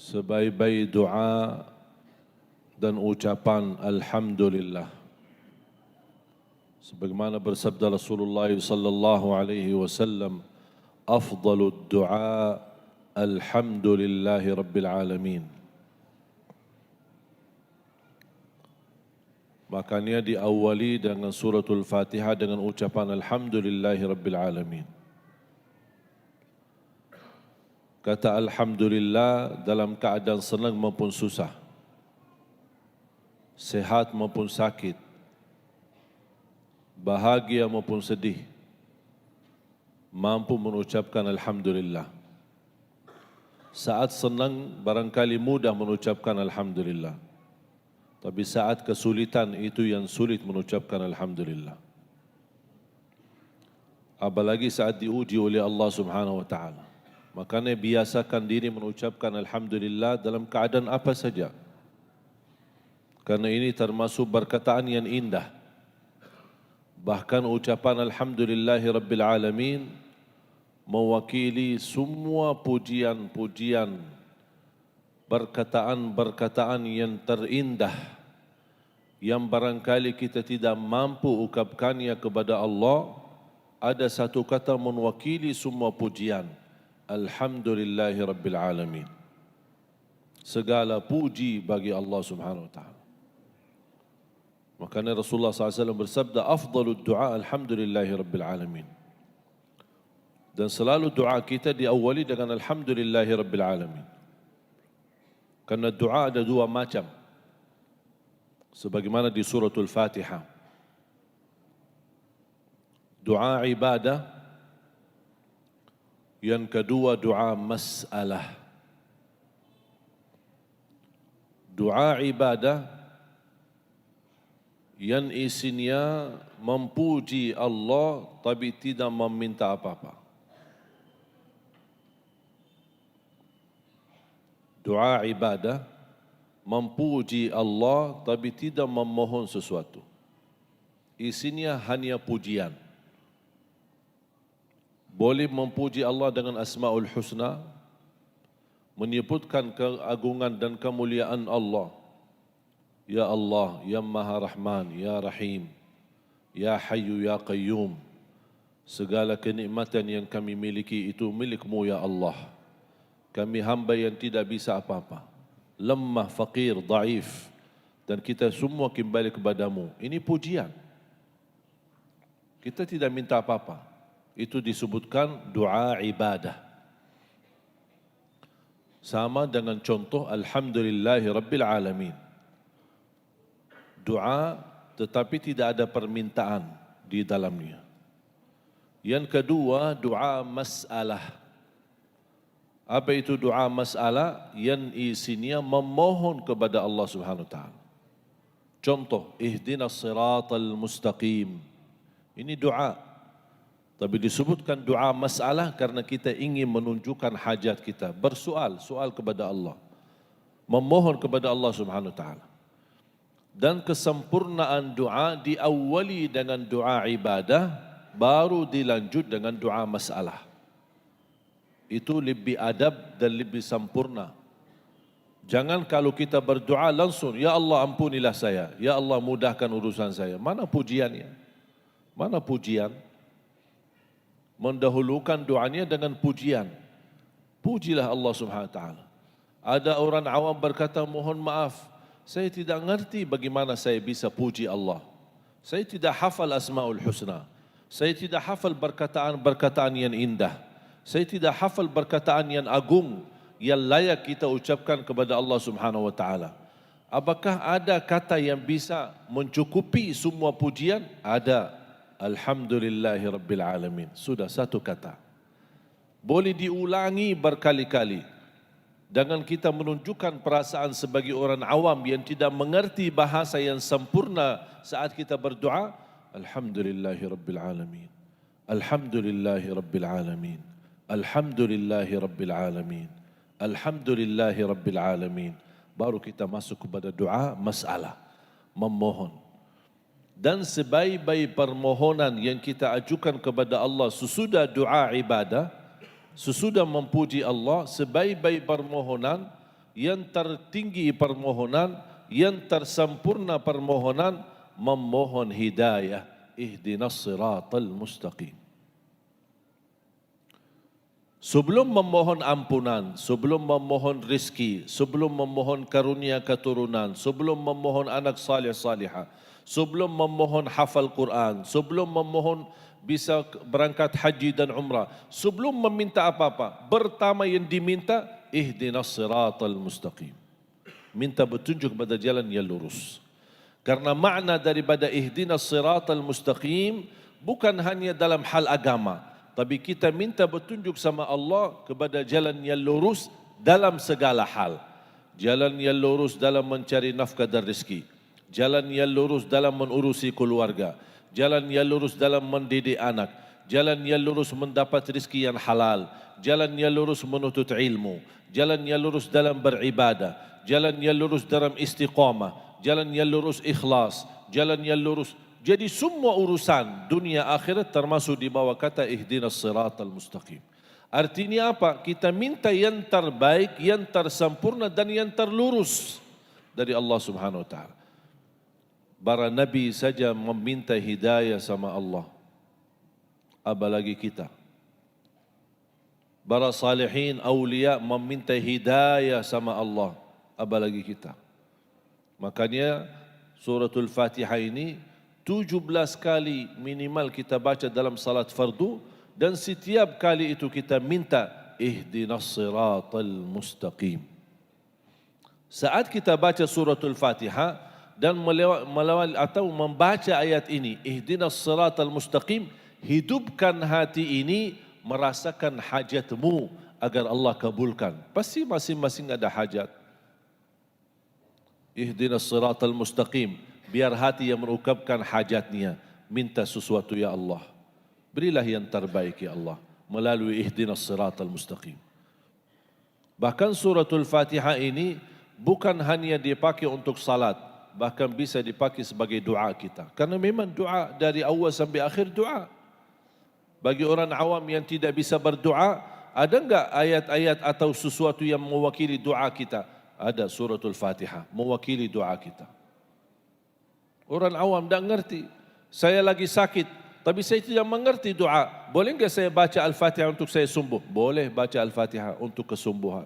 sebaik-baik doa dan ucapan alhamdulillah. Sebagaimana bersabda Rasulullah sallallahu alaihi wasallam, afdalud du'a alhamdulillahi rabbil alamin. Makanya diawali dengan suratul Fatihah dengan ucapan alhamdulillahi rabbil alamin. Kata alhamdulillah dalam keadaan senang maupun susah, sehat maupun sakit, bahagia maupun sedih, mampu mengucapkan alhamdulillah. Saat senang barangkali mudah mengucapkan alhamdulillah, tapi saat kesulitan itu yang sulit mengucapkan alhamdulillah. Apalagi saat diuji oleh Allah Subhanahu wa taala. Makanya biasakan diri mengucapkan alhamdulillah dalam keadaan apa saja. Karena ini termasuk perkataan yang indah. Bahkan ucapan alhamdulillahi rabbil alamin mewakili semua pujian-pujian, perkataan-perkataan yang terindah yang barangkali kita tidak mampu ungkapkannya kepada Allah. Ada satu kata mewakili semua pujian. Alhamdulillahi rabbil alamin. Segala puji bagi Allah Subhanahu wa taala. Makanya Rasulullah SAW bersabda, afdalud du'a alhamdulillahi rabbil alamin. Dan selalu doa kita diawali dengan alhamdulillahi rabbil alamin. Karena doa ada dua macam. Sebagaimana di suratul Fatihah. Doa ibadah. Yang kedua doa masalah. Doa ibadah yang isinya memuji Allah tapi tidak meminta apa-apa. Doa ibadah memuji Allah tapi tidak memohon sesuatu. Isinya hanya pujian. Boleh memuji Allah dengan Asmaul Husna, menyebutkan keagungan dan kemuliaan Allah. Ya Allah, Ya Maha Rahman, Ya Rahim, Ya Hayyu, Ya Qayyum. Segala kenikmatan yang kami miliki itu milik-Mu, Ya Allah. Kami hamba yang tidak bisa apa-apa, lemah, fakir, daif, dan kita semua kembali kepadamu. Ini pujian. Kita tidak minta apa-apa. Itu disebutkan doa ibadah. Sama dengan contoh alhamdulillahi rabbil alamin. Doa tetapi tidak ada permintaan di dalamnya. Yang kedua doa masalah. Apa itu doa masalah? Yang isinya memohon kepada Allah Subhanahu wa taala. Contoh, ihdinas siratal mustaqim. Ini doa. Tapi disebutkan doa masalah karena kita ingin menunjukkan hajat kita, soal kepada Allah, memohon kepada Allah Subhanahu wa taala. Dan kesempurnaan doa diawali dengan doa ibadah, baru dilanjut dengan doa masalah. Itu lebih adab dan lebih sempurna. Jangan kalau kita berdoa langsung, ya Allah ampunilah saya, ya Allah mudahkan urusan saya. Mana pujiannya? Mana pujian? Mendahulukan doanya dengan pujian. Pujilah Allah Subhanahu wa taala. Ada orang awam berkata, mohon maaf, saya tidak mengerti bagaimana saya bisa puji Allah. Saya tidak hafal Asmaul Husna. Saya tidak hafal perkataan-perkataan yang indah. Saya tidak hafal perkataan yang agung yang layak kita ucapkan kepada Allah Subhanahu wa taala. Apakah ada kata yang bisa mencukupi semua pujian? Ada. Alhamdulillahi rabbil alamin. Sudah satu kata. Boleh diulangi berkali-kali. Dengan kita menunjukkan perasaan sebagai orang awam yang tidak mengerti bahasa yang sempurna saat kita berdoa. Alhamdulillahi rabbil alamin. Alhamdulillahi rabbil alamin. Alhamdulillahi rabbil alamin. Alhamdulillahi rabbil alamin. Baru kita masuk kepada doa masalah. Memohon. Dan sebaik-baik permohonan yang kita ajukan kepada Allah sesudah doa ibadah, sesudah memuji Allah, sebaik-baik permohonan yang tertinggi permohonan, yang tersempurna permohonan, memohon hidayah. Ihdinas siratal mustaqim. Sebelum memohon ampunan, sebelum memohon rizki, sebelum memohon karunia keturunan, sebelum memohon anak salih salihah, sebelum memohon hafal Quran, sebelum memohon bisa berangkat haji dan umrah, sebelum meminta apa-apa, pertama yang diminta, ihdinas siratal mustaqim. Minta petunjuk pada jalan yang lurus. Karena makna daripada ihdinas siratal mustaqim bukan hanya dalam hal agama, tapi kita minta petunjuk sama Allah kepada jalan yang lurus dalam segala hal. Jalan yang lurus dalam mencari nafkah dan rezeki. Jalan yang lurus dalam mengurusi keluarga. Jalan yang lurus dalam mendidik anak. Jalan yang lurus mendapat rezeki yang halal. Jalan yang lurus menuntut ilmu. Jalan yang lurus dalam beribadah. Jalan yang lurus dalam istiqamah. Jalan yang lurus ikhlas. Jalan yang lurus. Jadi semua urusan dunia akhirat termasuk di bawah kata ihdinas siratal mustaqim. Artinya apa? Kita minta yang terbaik, yang tersempurna dan yang terlurus dari Allah Subhanahu wa taala. Para nabi saja meminta hidayah sama Allah. Apalagi kita. Para salihin, awliya meminta hidayah sama Allah. Apalagi kita. Makanya suratul Fatihah ini 17 kali minimal kita baca dalam salat fardu dan setiap kali itu kita minta ihdinas siratal mustaqim. Saat kita baca suratul Fatihah dan melawal atau membaca ayat ini ihdinas siratal mustaqim, hidupkan hati ini merasakan hajatmu agar Allah kabulkan. Pasti masing-masing ada hajat. Ihdinas siratal mustaqim. Biar hati yang mengungkapkan hajatnya, minta sesuatu ya Allah. Berilah yang terbaik ya Allah melalui ihdinas siratal mustaqim. Bahkan suratul Fatihah ini bukan hanya dipakai untuk salat, bahkan bisa dipakai sebagai doa kita. Karena memang doa dari awal sampai akhir doa. Bagi orang awam yang tidak bisa berdoa, ada enggak ayat-ayat atau sesuatu yang mewakili doa kita? Ada suratul Fatihah mewakili doa kita. Orang awam tak mengerti. Saya lagi sakit, tapi saya tidak mengerti doa. Boleh enggak saya baca Al-Fatihah untuk saya sembuh? Boleh baca Al-Fatihah untuk kesembuhan.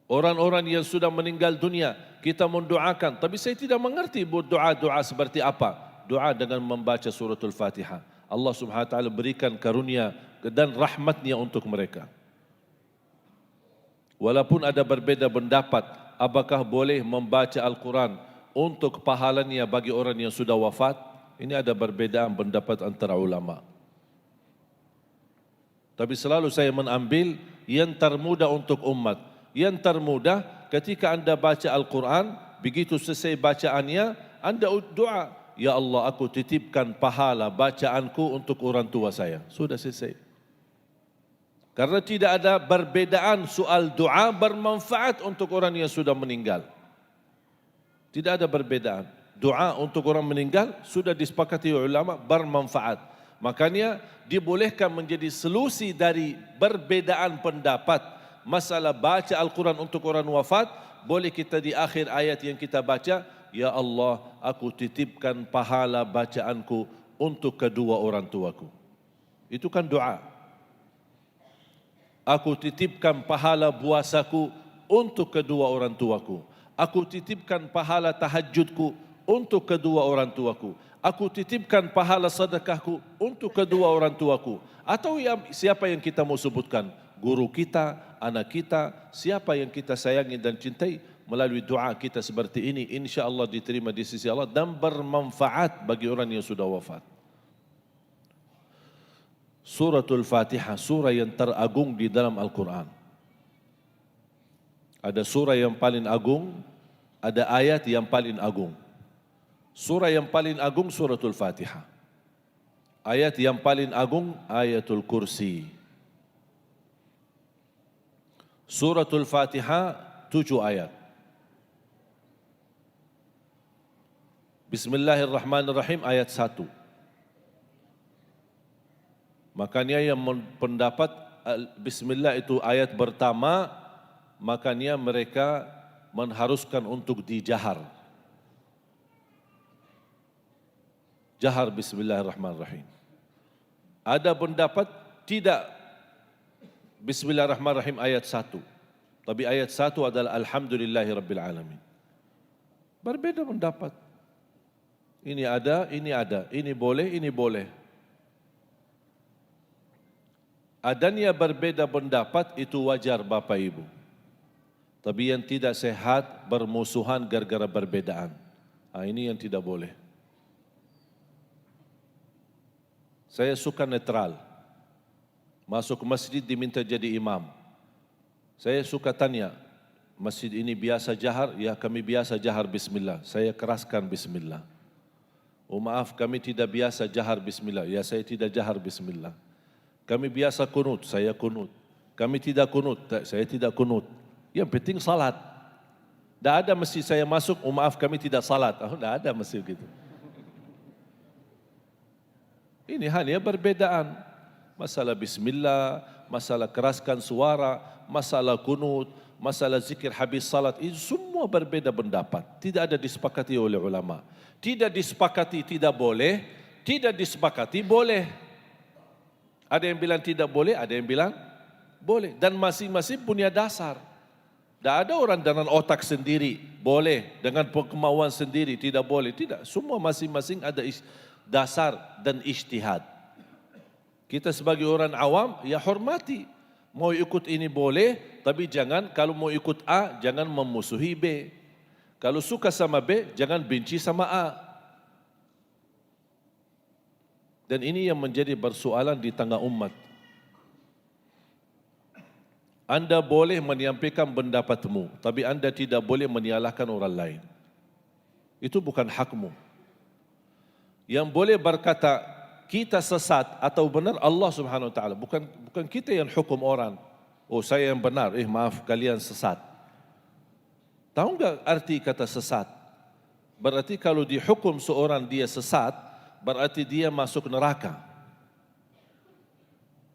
Orang-orang yang sudah meninggal dunia, kita mendoakan, tapi saya tidak mengerti doa-doa seperti apa. Doa dengan membaca suratul Fatihah. Allah Subhanahu wa taala berikan karunia dan rahmatnya untuk mereka. Walaupun ada berbeza pendapat, apakah boleh membaca Al-Quran untuk pahalanya bagi orang yang sudah wafat, ini ada perbedaan pendapat antara ulama. Tapi selalu saya mengambil yang termudah untuk umat. Yang termudah ketika anda baca Al-Quran, begitu selesai bacaannya, anda doa, ya Allah aku titipkan pahala bacaanku untuk orang tua saya. Sudah selesai. Karena tidak ada perbedaan soal doa bermanfaat untuk orang yang sudah meninggal. Tidak ada perbedaan. Doa untuk orang meninggal sudah disepakati ulama bermanfaat. Makanya dibolehkan menjadi solusi dari perbedaan pendapat. Masalah baca Al-Quran untuk orang wafat, boleh kita di akhir ayat yang kita baca, ya Allah aku titipkan pahala bacaanku untuk kedua orang tuaku. Itu kan doa. Aku titipkan pahala puasaku untuk kedua orang tuaku. Aku titipkan pahala tahajudku untuk kedua orang tuaku. Aku titipkan pahala sedekahku untuk kedua orang tuaku. Atau siapa yang kita mau sebutkan? Guru kita, anak kita, siapa yang kita sayangi dan cintai. Melalui doa kita seperti ini, insya Allah diterima di sisi Allah dan bermanfaat bagi orang yang sudah wafat. Suratul Fatihah, surah yang teragung di dalam Al-Quran. Ada surah yang paling agung, ada ayat yang paling agung. Surah yang paling agung suratul Fatihah. Ayat yang paling agung ayatul kursi. Suratul Fatihah 7 ayat. Bismillahirrahmanirrahim ayat 1. Makanya yang pendapat Bismillah itu ayat pertama makanya mereka mengharuskan untuk dijahar. Jahar bismillahirrahmanirrahim. Ada pendapat tidak bismillahirrahmanirrahim ayat 1. Tapi ayat 1 adalah alhamdulillahirabbil alamin. Berbeda pendapat. Ini ada, ini boleh, ini boleh. Adanya berbeda pendapat itu wajar Bapak Ibu. Tapi yang tidak sehat bermusuhan gara-gara perbedaan. Ini yang tidak boleh. Saya suka netral. Masuk masjid diminta jadi imam. Saya suka tanya, masjid ini biasa jahar? Ya, kami biasa jahar bismillah. Saya keraskan bismillah. Oh maaf, kami tidak biasa jahar bismillah. Ya, saya tidak jahar bismillah. Kami biasa kunut, saya kunut. Kami tidak kunut, saya tidak kunut. Yang penting salat. Tidak ada masjid saya masuk, oh maaf kami tidak salat. Tidak ada masjid gitu. Ini hanya perbedaan. Masalah bismillah, masalah keraskan suara, masalah kunut, masalah zikir habis salat. Itu semua berbeda pendapat. Tidak ada disepakati oleh ulama. Tidak disepakati tidak boleh, tidak disepakati boleh. Ada yang bilang tidak boleh, ada yang bilang boleh. Dan masing-masing punya dasar. Tidak ada orang dengan otak sendiri, boleh. Dengan kemauan sendiri, tidak boleh. Tidak, semua masing-masing ada dasar dan ijtihad. Kita sebagai orang awam, ya hormati. Mau ikut ini boleh, tapi jangan, kalau mau ikut A, jangan memusuhi B. Kalau suka sama B, jangan benci sama A. Dan ini yang menjadi persoalan di tengah umat. Anda boleh menyampaikan pendapatmu, tapi anda tidak boleh menyalahkan orang lain. Itu bukan hakmu. Yang boleh berkata, kita sesat atau benar Allah Subhanahu Wa Taala. Bukan kita yang hukum orang. Oh saya yang benar, maaf kalian sesat. Tahu enggak arti kata sesat? Berarti kalau dihukum seorang dia sesat, berarti dia masuk neraka.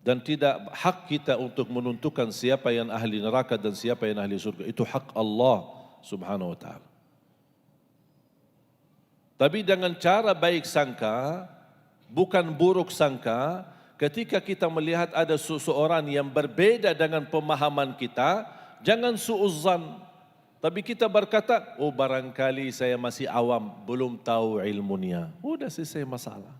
Dan tidak hak kita untuk menentukan siapa yang ahli neraka dan siapa yang ahli surga. Itu hak Allah Subhanahu Wa Taala. Tapi dengan cara baik sangka, bukan buruk sangka, ketika kita melihat ada seseorang yang berbeda dengan pemahaman kita, jangan suuzzan. Tapi kita berkata, oh barangkali saya masih awam, belum tahu ilmunya. Sudah selesai masalah.